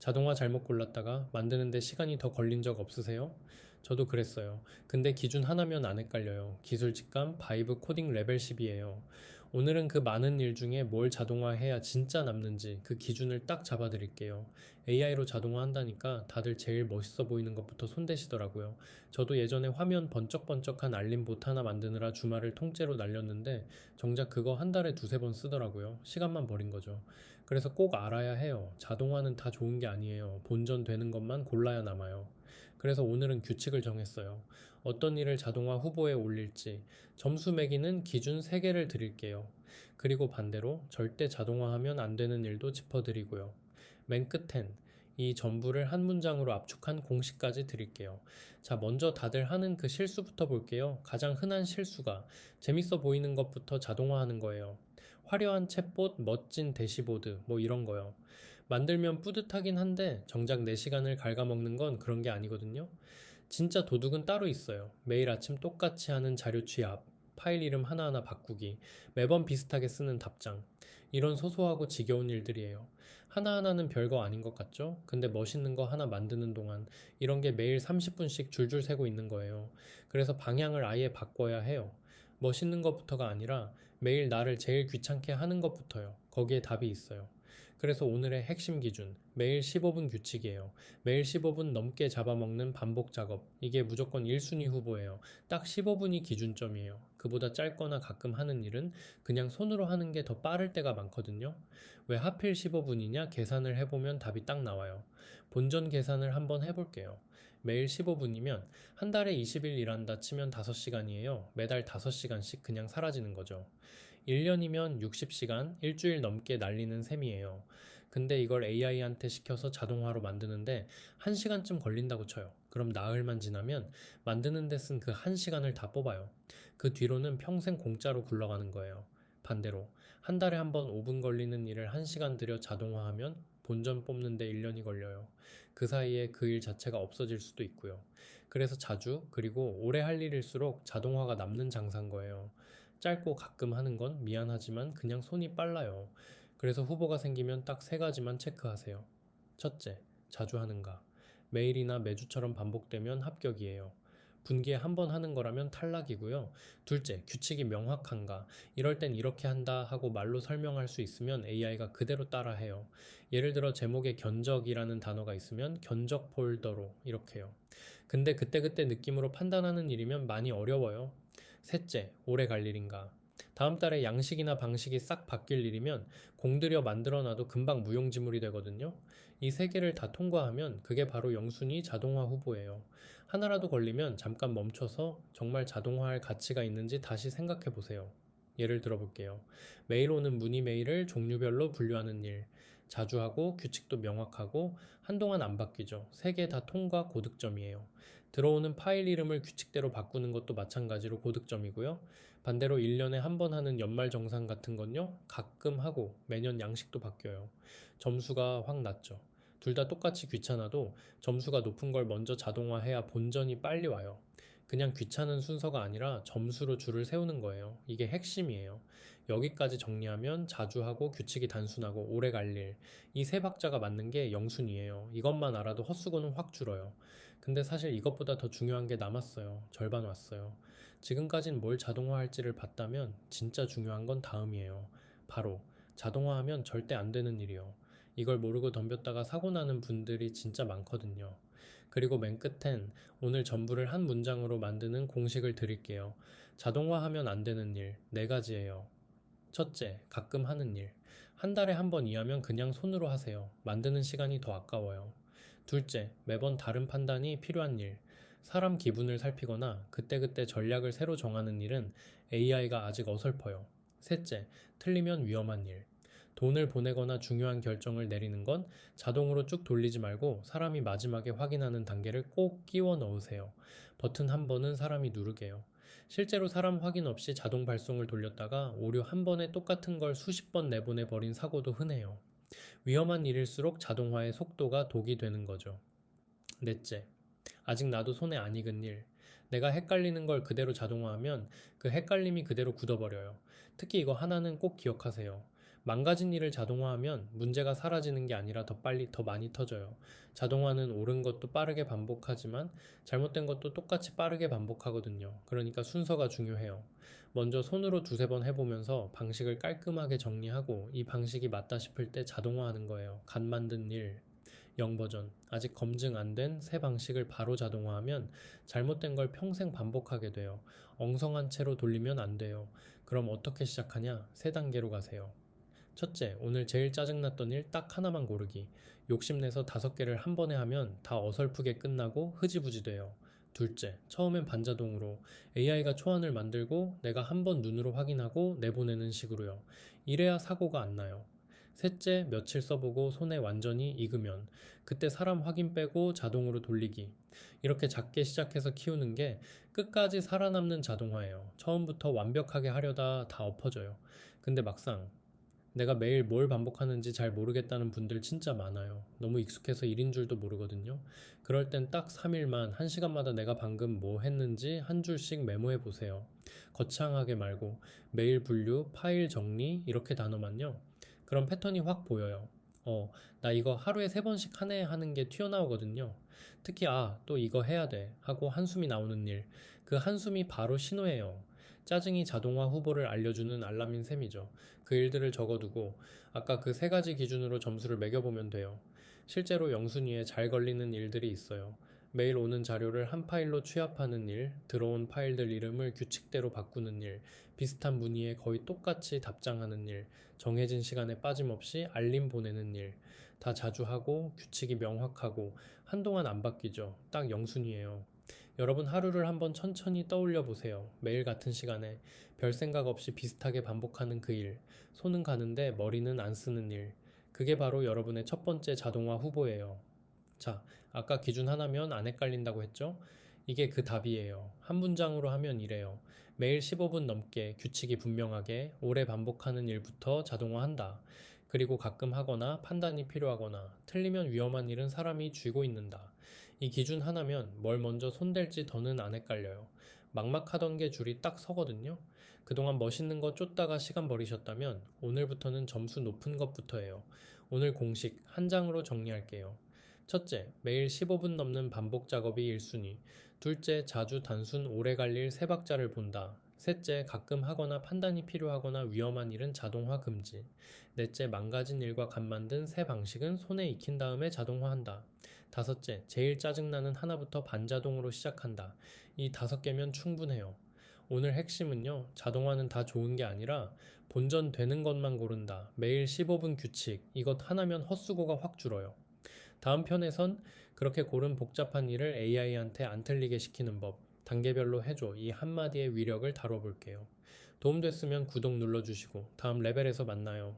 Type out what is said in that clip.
자동화 잘못 골랐다가 만드는데 시간이 더 걸린 적 없으세요? 저도 그랬어요. 근데 기준 하나면 안 헷갈려요. 기술 직감 바이브 코딩 레벨 10이에요. 오늘은 그 많은 일 중에 뭘 자동화해야 진짜 남는지 그 기준을 딱 잡아드릴게요. AI로 자동화한다니까 다들 제일 멋있어 보이는 것부터 손대시더라고요. 저도 예전에 화면 번쩍번쩍한 알림 봇 하나 만드느라 주말을 통째로 날렸는데 정작 그거 한 달에 두세 번 쓰더라고요. 시간만 버린 거죠. 그래서 꼭 알아야 해요. 자동화는 다 좋은 게 아니에요. 본전 되는 것만 골라야 남아요. 그래서 오늘은 규칙을 정했어요. 어떤 일을 자동화 후보에 올릴지 점수 매기는 기준 3개를 드릴게요. 그리고 반대로 절대 자동화하면 안 되는 일도 짚어드리고요. 맨 끝엔 이 전부를 한 문장으로 압축한 공식까지 드릴게요. 자, 먼저 다들 하는 그 실수부터 볼게요. 가장 흔한 실수가 재밌어 보이는 것부터 자동화하는 거예요. 화려한 챗봇, 멋진 대시보드, 뭐 이런 거요. 만들면 뿌듯하긴 한데 정작 내 시간을 갉아먹는 건 그런 게 아니거든요. 진짜 도둑은 따로 있어요. 매일 아침 똑같이 하는 자료 취합, 파일 이름 하나하나 바꾸기, 매번 비슷하게 쓰는 답장. 이런 소소하고 지겨운 일들이에요. 하나하나는 별거 아닌 것 같죠? 근데 멋있는 거 하나 만드는 동안 이런 게 매일 30분씩 줄줄 새고 있는 거예요. 그래서 방향을 아예 바꿔야 해요. 멋있는 것부터가 아니라 매일 나를 제일 귀찮게 하는 것부터요. 거기에 답이 있어요. 그래서 오늘의 핵심 기준, 매일 15분 규칙이에요. 매일 15분 넘게 잡아먹는 반복 작업. 이게 무조건 1순위 후보예요. 딱 15분이 기준점이에요. 그보다 짧거나 가끔 하는 일은 그냥 손으로 하는 게 더 빠를 때가 많거든요. 왜 하필 15분이냐? 계산을 해보면 답이 딱 나와요. 본전 계산을 한번 해볼게요. 매일 15분이면 한 달에 20일 일한다 치면 5시간이에요. 매달 5시간씩 그냥 사라지는 거죠. 1년이면 60시간, 일주일 넘게 날리는 셈이에요. 근데 이걸 AI한테 시켜서 자동화로 만드는데 1시간쯤 걸린다고 쳐요. 그럼 나흘만 지나면 만드는 데 쓴 그 1시간을 다 뽑아요. 그 뒤로는 평생 공짜로 굴러가는 거예요. 반대로 한 달에 한 번 5분 걸리는 일을 1시간 들여 자동화하면 본전 뽑는데 1년이 걸려요. 그 사이에 그 일 자체가 없어질 수도 있고요. 그래서 자주 그리고 오래 할 일일수록 자동화가 남는 장사인 거예요. 짧고 가끔 하는 건 미안하지만 그냥 손이 빨라요. 그래서 후보가 생기면 딱 3가지만 체크하세요. 첫째, 자주 하는가. 매일이나 매주처럼 반복되면 합격이에요. 분기에 한 번 하는 거라면 탈락이고요. 둘째, 규칙이 명확한가. 이럴 땐 이렇게 한다 하고 말로 설명할 수 있으면 AI가 그대로 따라해요. 예를 들어 제목에 견적이라는 단어가 있으면 견적 폴더로 이렇게요. 근데 그때그때 느낌으로 판단하는 일이면 많이 어려워요. 셋째, 오래 갈 일인가. 다음 달에 양식이나 방식이 싹 바뀔 일이면 공들여 만들어놔도 금방 무용지물이 되거든요. 이 3개를 다 통과하면 그게 바로 영순위 자동화 후보예요. 하나라도 걸리면 잠깐 멈춰서 정말 자동화할 가치가 있는지 다시 생각해 보세요. 예를 들어 볼게요. 매일 오는 문의 메일을 종류별로 분류하는 일. 자주 하고 규칙도 명확하고 한동안 안 바뀌죠. 3개 다 통과 고득점이에요. 들어오는 파일 이름을 규칙대로 바꾸는 것도 마찬가지로 고득점이고요. 반대로 1년에 한 번 하는 연말정산 같은 건요, 가끔 하고 매년 양식도 바뀌어요. 점수가 확 낮죠. 둘 다 똑같이 귀찮아도 점수가 높은 걸 먼저 자동화해야 본전이 빨리 와요. 그냥 귀찮은 순서가 아니라 점수로 줄을 세우는 거예요. 이게 핵심이에요. 여기까지 정리하면 자주 하고 규칙이 단순하고 오래 갈 일. 이 3박자가 맞는 게 영순이에요. 이것만 알아도 헛수고는 확 줄어요. 근데 사실 이것보다 더 중요한 게 남았어요. 절반 왔어요. 지금까진 뭘 자동화할지를 봤다면 진짜 중요한 건 다음이에요. 바로 자동화하면 절대 안 되는 일이요. 이걸 모르고 덤볐다가 사고 나는 분들이 진짜 많거든요. 그리고 맨 끝엔 오늘 전부를 한 문장으로 만드는 공식을 드릴게요. 자동화하면 안 되는 일 4가지예요. 첫째, 가끔 하는 일. 한 달에 한 번 이하면 그냥 손으로 하세요. 만드는 시간이 더 아까워요. 둘째, 매번 다른 판단이 필요한 일. 사람 기분을 살피거나 그때그때 전략을 새로 정하는 일은 AI가 아직 어설퍼요. 셋째, 틀리면 위험한 일. 돈을 보내거나 중요한 결정을 내리는 건 자동으로 쭉 돌리지 말고 사람이 마지막에 확인하는 단계를 꼭 끼워 넣으세요. 버튼 한 번은 사람이 누르게요. 실제로 사람 확인 없이 자동 발송을 돌렸다가 오류 한 번에 똑같은 걸 수십 번 내보내 버린 사고도 흔해요. 위험한 일일수록 자동화의 속도가 독이 되는 거죠. 넷째, 아직 나도 손에 안 익은 일. 내가 헷갈리는 걸 그대로 자동화하면 그 헷갈림이 그대로 굳어버려요. 특히 이거 하나는 꼭 기억하세요. 망가진 일을 자동화하면 문제가 사라지는 게 아니라 더 빨리 더 많이 터져요. 자동화는 옳은 것도 빠르게 반복하지만 잘못된 것도 똑같이 빠르게 반복하거든요. 그러니까 순서가 중요해요. 먼저 손으로 두세 번 해보면서 방식을 깔끔하게 정리하고 이 방식이 맞다 싶을 때 자동화하는 거예요. 간 만든 일 0버전. 아직 검증 안 된 새 방식을 바로 자동화하면 잘못된 걸 평생 반복하게 돼요. 엉성한 채로 돌리면 안 돼요. 그럼 어떻게 시작하냐? 세 단계로 가세요. 첫째, 오늘 제일 짜증났던 일 딱 하나만 고르기. 욕심내서 5개를 한 번에 하면 다 어설프게 끝나고 흐지부지 돼요. 둘째, 처음엔 반자동으로 AI가 초안을 만들고 내가 한 번 눈으로 확인하고 내보내는 식으로요. 이래야 사고가 안 나요. 셋째, 며칠 써보고 손에 완전히 익으면 그때 사람 확인 빼고 자동으로 돌리기. 이렇게 작게 시작해서 키우는 게 끝까지 살아남는 자동화예요. 처음부터 완벽하게 하려다 다 엎어져요. 근데 막상 내가 매일 뭘 반복하는지 잘 모르겠다는 분들 진짜 많아요. 너무 익숙해서 일인 줄도 모르거든요. 그럴 땐 딱 3일만 1시간마다 내가 방금 뭐 했는지 한 줄씩 메모해 보세요. 거창하게 말고 메일 분류, 파일 정리 이렇게 단어만요. 그럼 패턴이 확 보여요. 나 이거 하루에 3번씩 하네 하는 게 튀어나오거든요. 특히 또 이거 해야 돼 하고 한숨이 나오는 일. 그 한숨이 바로 신호예요. 짜증이 자동화 후보를 알려주는 알람인 셈이죠. 그 일들을 적어두고 아까 그 3가지 기준으로 점수를 매겨보면 돼요. 실제로 영순위에 잘 걸리는 일들이 있어요. 매일 오는 자료를 한 파일로 취합하는 일, 들어온 파일들 이름을 규칙대로 바꾸는 일, 비슷한 문의에 거의 똑같이 답장하는 일, 정해진 시간에 빠짐없이 알림 보내는 일, 다 자주 하고 규칙이 명확하고 한동안 안 바뀌죠. 딱 영순위예요. 여러분 하루를 한번 천천히 떠올려 보세요. 매일 같은 시간에 별 생각 없이 비슷하게 반복하는 그 일, 손은 가는데 머리는 안 쓰는 일. 그게 바로 여러분의 첫 번째 자동화 후보예요. 자, 아까 기준 하나면 안 헷갈린다고 했죠? 이게 그 답이에요. 한 문장으로 하면 이래요. 매일 15분 넘게 규칙이 분명하게 오래 반복하는 일부터 자동화한다. 그리고 가끔 하거나 판단이 필요하거나 틀리면 위험한 일은 사람이 쥐고 있는다. 이 기준 하나면 뭘 먼저 손댈지 더는 안 헷갈려요. 막막하던 게 줄이 딱 서거든요. 그동안 멋있는 거 쫓다가 시간 버리셨다면 오늘부터는 점수 높은 것부터 해요. 오늘 공식 한 장으로 정리할게요. 첫째, 매일 15분 넘는 반복 작업이 1순위. 둘째, 자주 단순 오래 갈 일 3박자를 본다. 셋째, 가끔 하거나 판단이 필요하거나 위험한 일은 자동화 금지. 넷째, 망가진 일과 간 만든 새 방식은 손에 익힌 다음에 자동화한다. 다섯째, 제일 짜증나는 하나부터 반자동으로 시작한다. 이 5개면 충분해요. 오늘 핵심은요, 자동화는 다 좋은 게 아니라 본전 되는 것만 고른다. 매일 15분 규칙. 이것 하나면 헛수고가 확 줄어요. 다음 편에선 그렇게 고른 복잡한 일을 AI한테 안 틀리게 시키는 법, 단계별로 해줘 이 한마디의 위력을 다뤄볼게요. 도움됐으면 구독 눌러주시고 다음 레벨에서 만나요.